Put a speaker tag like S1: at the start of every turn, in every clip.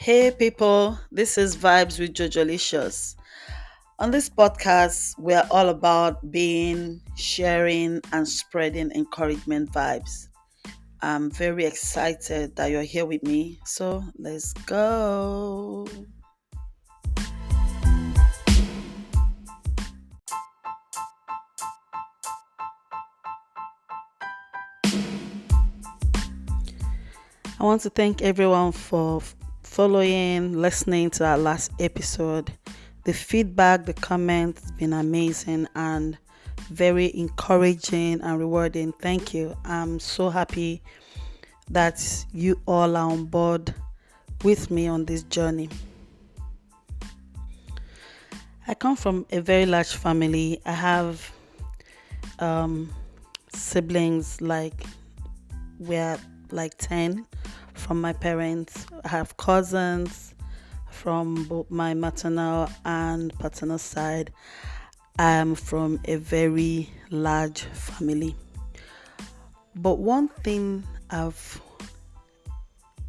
S1: Hey people, this is Vibes with Jojolicious. On this podcast, we're all about being, sharing, and spreading encouragement vibes. I'm very excited that you're here with me, so let's go. I want to thank everyone for following, listening to our last episode. The feedback, the comments has been amazing and very encouraging and rewarding. Thank you. I'm so happy that you all are on board with me on this journey. I come from a very large family. I have um, siblings we're like 10 from my parents. I have cousins from both my maternal and paternal side. I am from a very large family. But one thing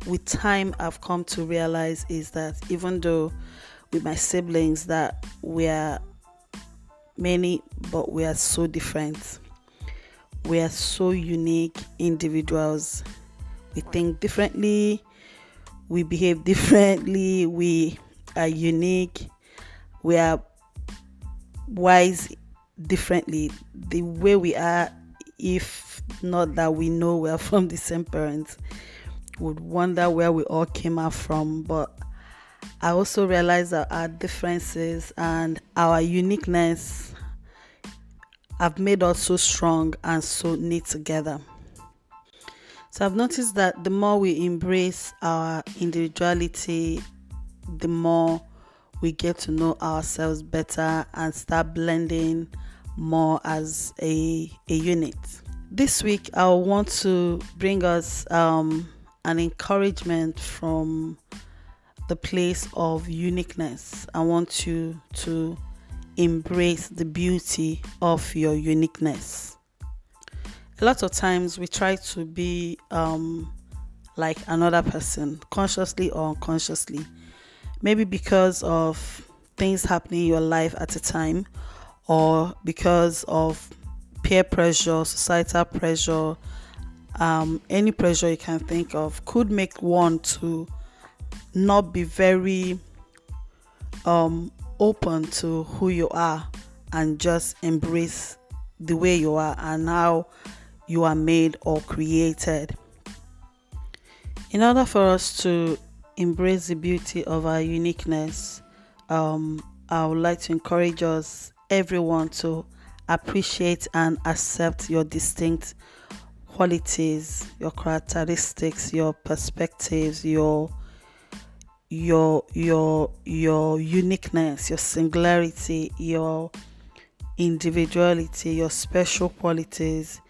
S1: with time I've come to realize is that even though with my siblings that we are many, but we are so different. We are so unique individuals. We think differently, we behave differently, we are unique, we are wise differently. The way we are, if not that we know we are from the same parents, would wonder where we all came out from. But I also realize that our differences and our uniqueness have made us so strong and so knit together. So I've noticed that the more we embrace our individuality, the more we get to know ourselves better and start blending more as a unit. This week, I want to bring us an encouragement from the place of uniqueness. I want you to embrace the beauty of your uniqueness. A lot of times we try to be like another person, consciously or unconsciously. Maybe because of things happening in your life at a time, or because of peer pressure, societal pressure, any pressure you can think of could make one to not be very open to who you are and just embrace the way you are and how you are made or created. In order for us to embrace the beauty of our uniqueness, I would like to encourage everyone, to appreciate and accept your distinct qualities, your characteristics, your perspectives, your uniqueness, your singularity, your individuality, your special qualities.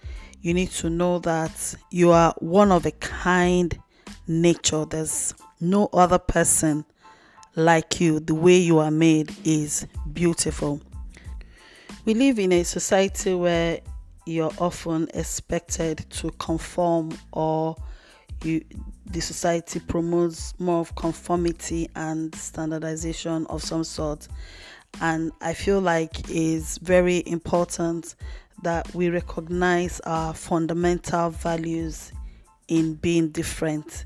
S1: You need to know that you are one of a kind nature. There's no other person like you. The way you are made is beautiful. We live in a society where you're often expected to conform, or the society promotes more of conformity and standardization of some sort. And I feel like it's very important that we recognize our fundamental values in being different.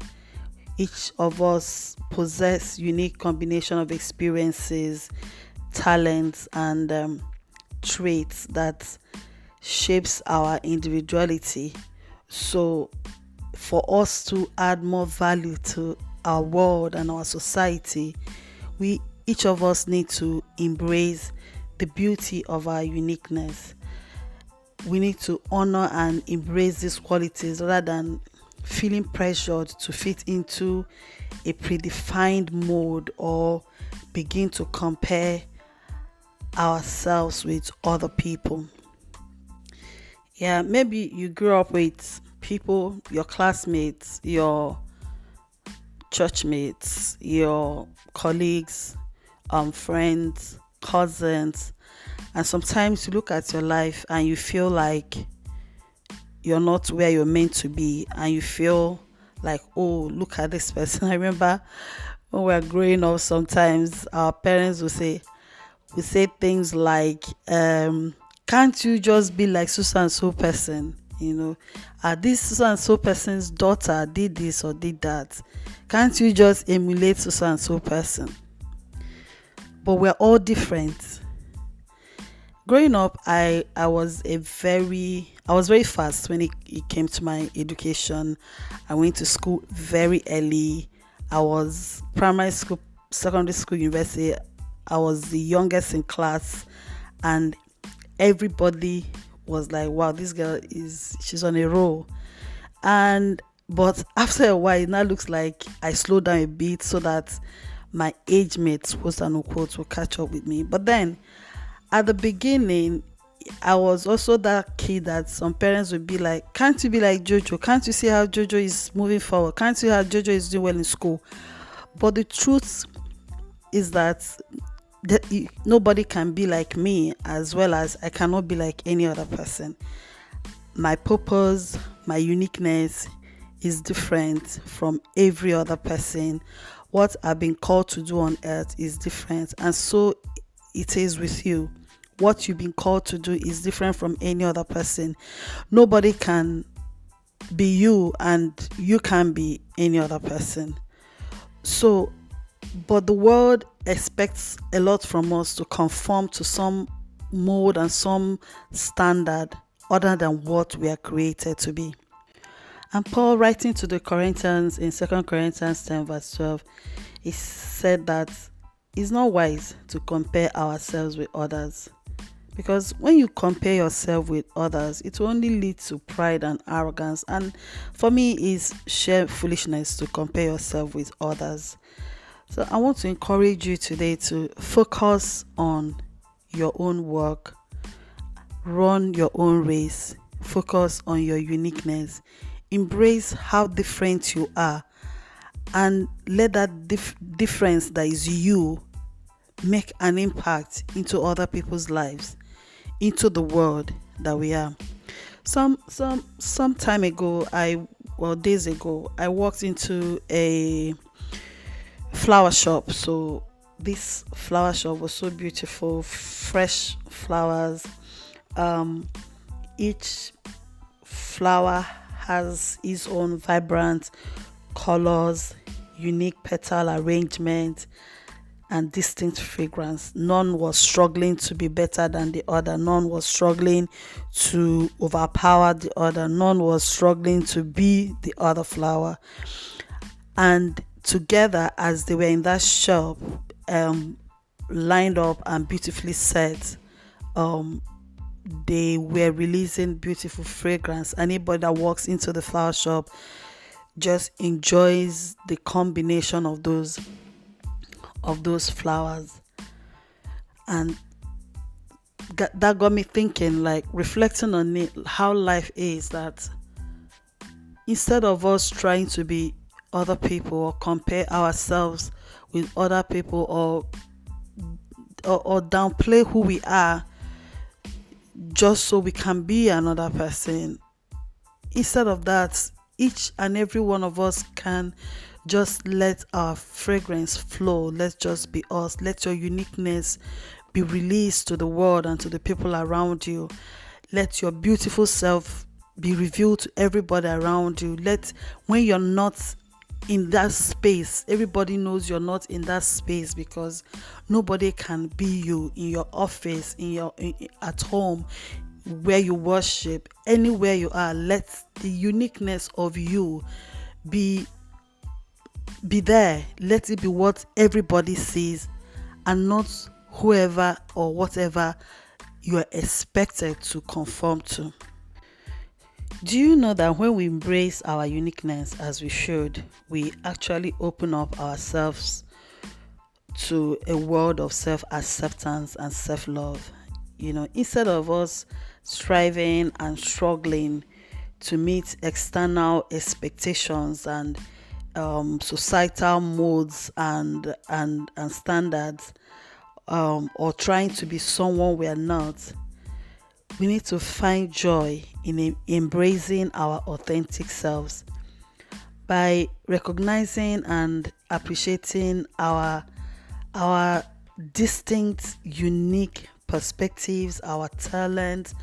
S1: Each of us possess unique combination of experiences, talents, and traits that shapes our individuality. So for us to add more value to our world and our society, we each of us need to embrace the beauty of our uniqueness. We need to honor and embrace these qualities rather than feeling pressured to fit into a predefined mode or begin to compare ourselves with other people. Yeah, maybe you grew up with people, your classmates, your church mates, your colleagues, friends, cousins, and sometimes you look at your life and you feel like you're not where you're meant to be, and you feel like, oh, look at this person. I remember when we're growing up, sometimes our parents will say things like, can't you just be like so and so person? This so and so person's daughter did this or did that. Can't you just emulate so and so person? But we're all different. Growing up, I was very fast when it came to my education. I went to school very early. I was primary school, secondary school, university. I was the youngest in class, and everybody was like, wow, this girl she's on a roll. But after a while, it now looks like I slowed down a bit so that my age mates, quote and unquote, will catch up with me. But then at the beginning, I was also that kid that some parents would be like, can't you be like Jojo? Can't you see how Jojo is moving forward? Can't you see how Jojo is doing well in school? But the truth is that nobody can be like me, as well as I cannot be like any other person. My purpose, my uniqueness is different from every other person. What I've been called to do on earth is different, and so it is with you. What you've been called to do is different from any other person. Nobody can be you, and you can be any other person. So, but the world expects a lot from us to conform to some mold and some standard other than what we are created to be. And Paul, writing to the Corinthians in 2 Corinthians 10 verse 12, he said that it's not wise to compare ourselves with others. Because when you compare yourself with others, it will only lead to pride and arrogance. And for me, it's sheer foolishness to compare yourself with others. So I want to encourage you today to focus on your own work, run your own race, focus on your uniqueness, embrace how different you are, and let that difference that is you make an impact into other people's lives, into the world that we are. Some time ago, days ago, I walked into a flower shop. So this flower shop was so beautiful, fresh flowers. Each flower has its own vibrant colors, unique petal arrangement, and distinct fragrance. None was struggling to be better than the other. None was struggling to overpower the other. None was struggling to be the other flower. And together, as they were in that shop, lined up and beautifully set, they were releasing beautiful fragrance. Anybody that walks into the flower shop just enjoys the combination of those flowers. And that got me thinking, like reflecting on it, how life is, that instead of us trying to be other people or compare ourselves with other people or downplay who we are just so we can be another person, instead of that, each and every one of us can just let our fragrance flow. Let's just be us. Let your uniqueness be released to the world and to the people around you. Let your beautiful self be revealed to everybody around you. When you're not in that space, everybody knows you're not in that space, because nobody can be you in your office, at home, where you worship, anywhere you are. Let the uniqueness of you be there. Let it be what everybody sees, and not whoever or whatever you are expected to conform to. Do you know that when we embrace our uniqueness as we should, we actually open up ourselves to a world of self-acceptance and self-love? Instead of us striving and struggling to meet external expectations and societal modes and standards, or trying to be someone we are not, we need to find joy in embracing our authentic selves by recognizing and appreciating our distinct, unique perspectives, our talents,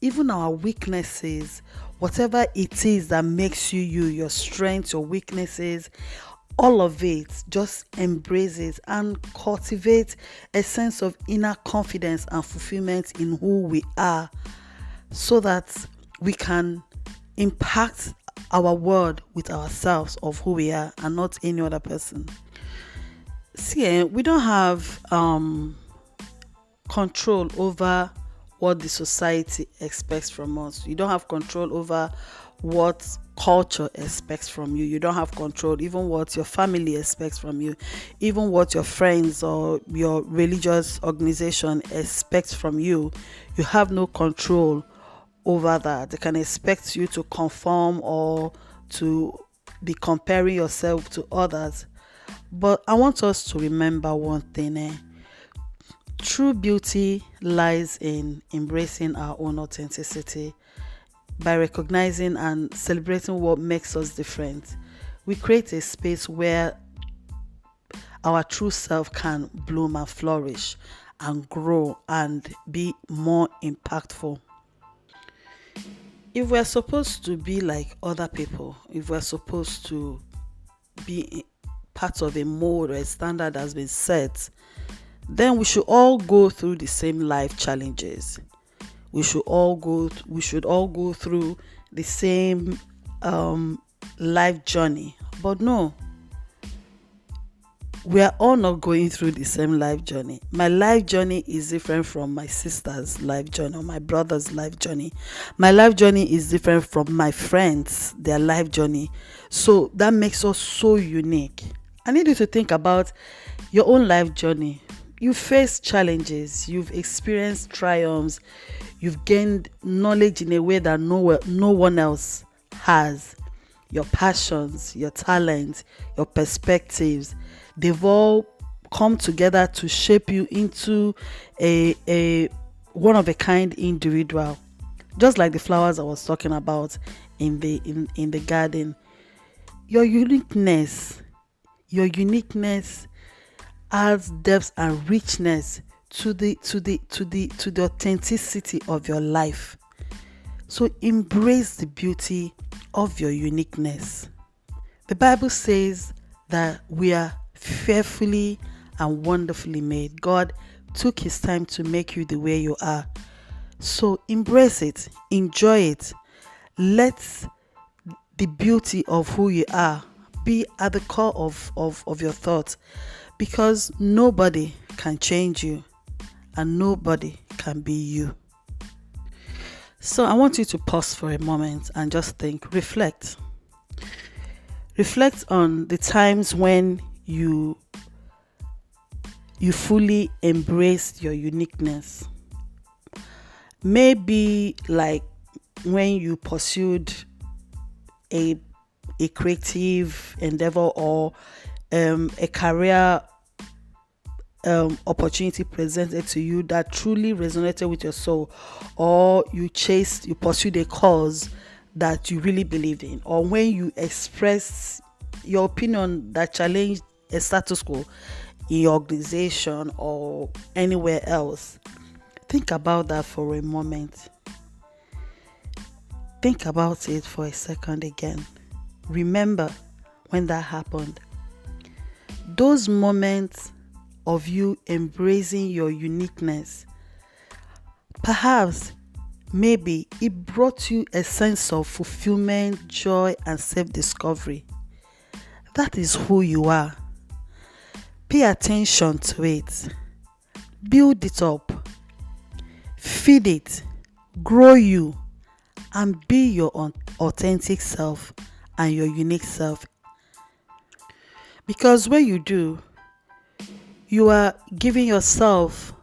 S1: even our weaknesses, whatever it is that makes you you, your strengths, your weaknesses, all of it, just embrace it and cultivate a sense of inner confidence and fulfillment in who we are, so that we can impact our world with ourselves of who we are and not any other person. See, we don't have control over what the society expects from us. You don't have control over what culture expects from you. You don't have control even what your family expects from you, even what your friends or your religious organization expects from you. You have no control over that. They can expect you to conform or to be comparing yourself to others. But I want us to remember one thing. True beauty lies in embracing our own authenticity. By recognizing and celebrating what makes us different, we create a space where our true self can bloom and flourish and grow and be more impactful. If we're supposed to be like other people, if we're supposed to be part of a mold or a standard that's been set, then we should all go through the same life challenges. We should all go through the same life journey. But no, we are all not going through the same life journey. My life journey is different from my sister's life journey or my brother's life journey. My life journey is different from my friends, their life journey. So that makes us so unique. I need you to think about your own life journey. You face challenges, you've experienced triumphs, you've gained knowledge in a way that no one else has. Your passions, your talents, your perspectives, they've all come together to shape you into a one of a kind individual. Just like the flowers I was talking about in the garden. Your uniqueness adds depth and richness to the authenticity of your life. So embrace the beauty of your uniqueness. The Bible says that we are fearfully and wonderfully made. God took his time to make you the way you are. So embrace it, enjoy it. Let the beauty of who you are be at the core of your thoughts, because nobody can change you and nobody can be you. So I want you to pause for a moment and just think, reflect. Reflect on the times when you fully embraced your uniqueness. Maybe like when you pursued a creative endeavor or a career opportunity presented to you that truly resonated with your soul, or you pursued a cause that you really believed in, or when you expressed your opinion that challenged a status quo in your organization or anywhere else. Think about that for a moment. Think about it for a second again. Remember when that happened. Those moments of you embracing your uniqueness, perhaps, maybe it brought you a sense of fulfillment, joy, and self-discovery. That is who you are. Pay attention to it. Build it up. Feed it. Grow you. And be your authentic self and your unique self. Because when you do, you are giving yourself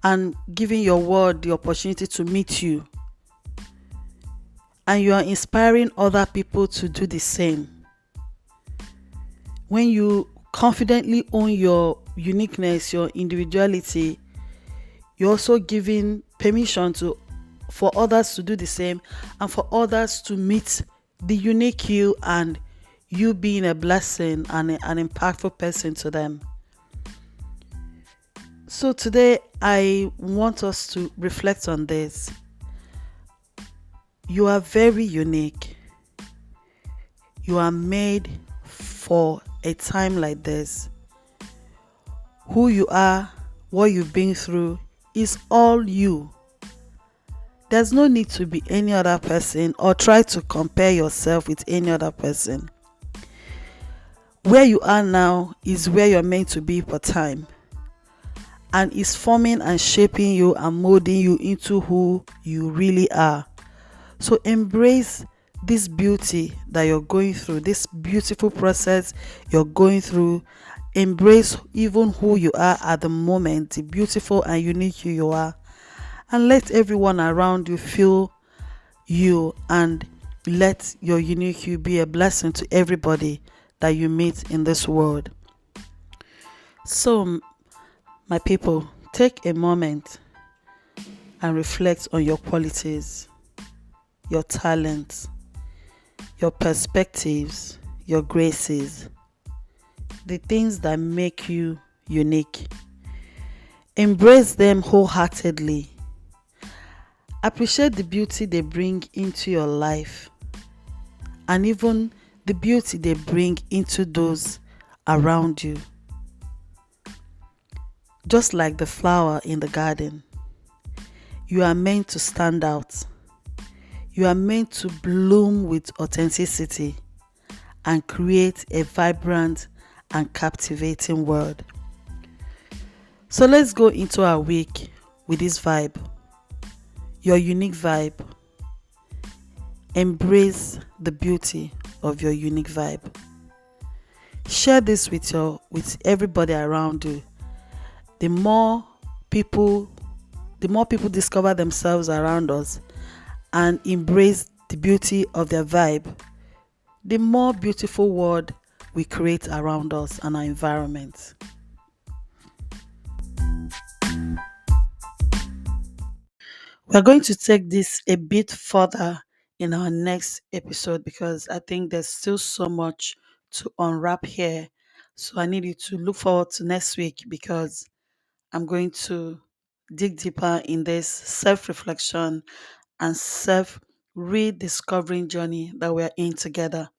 S1: and giving your world the opportunity to meet you. And you are inspiring other people to do the same. When you confidently own your uniqueness, your individuality, you're also giving permission for others to do the same and for others to meet the unique you and you being a blessing and an impactful person to them. So today I want us to reflect on this. You are very unique. You are made for a time like this. Who you are, what you've been through is all you. There's no need to be any other person or try to compare yourself with any other person. Where you are now is where you're meant to be for time, and is forming and shaping you and molding you into who you really are. So embrace this beauty that you're going through, this beautiful process you're going through. Embrace even who you are at the moment, the beautiful and unique you are, and let everyone around you feel you, and let your unique you be a blessing to everybody that you meet in this world. So, my people, take a moment and reflect on your qualities, your talents, your perspectives, your graces, the things that make you unique. Embrace them wholeheartedly. Appreciate the beauty they bring into your life, and even the beauty they bring into those around you. Just like the flower in the garden, you are meant to stand out. You are meant to bloom with authenticity and create a vibrant and captivating world. So let's go into our week with this vibe, your unique vibe. Embrace the beauty of your unique vibe. Share this with everybody around you. The more people discover themselves around us and embrace the beauty of their vibe, the more beautiful world we create around us and our environment. We're going to take this a bit further in our next episode because I think there's still so much to unwrap here. So I need you to look forward to next week because I'm going to dig deeper in this self reflection and self rediscovering journey that we're in together.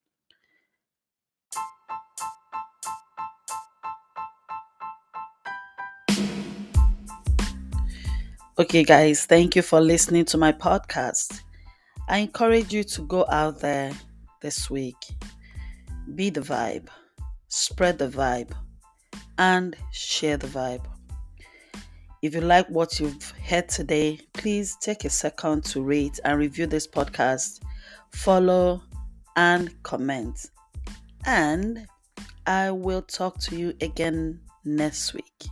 S1: Okay, guys, thank you for listening to my podcast. I encourage you to go out there this week, be the vibe, spread the vibe, and share the vibe. If you like what you've heard today, please take a second to rate and review this podcast, follow, and comment. And I will talk to you again next week.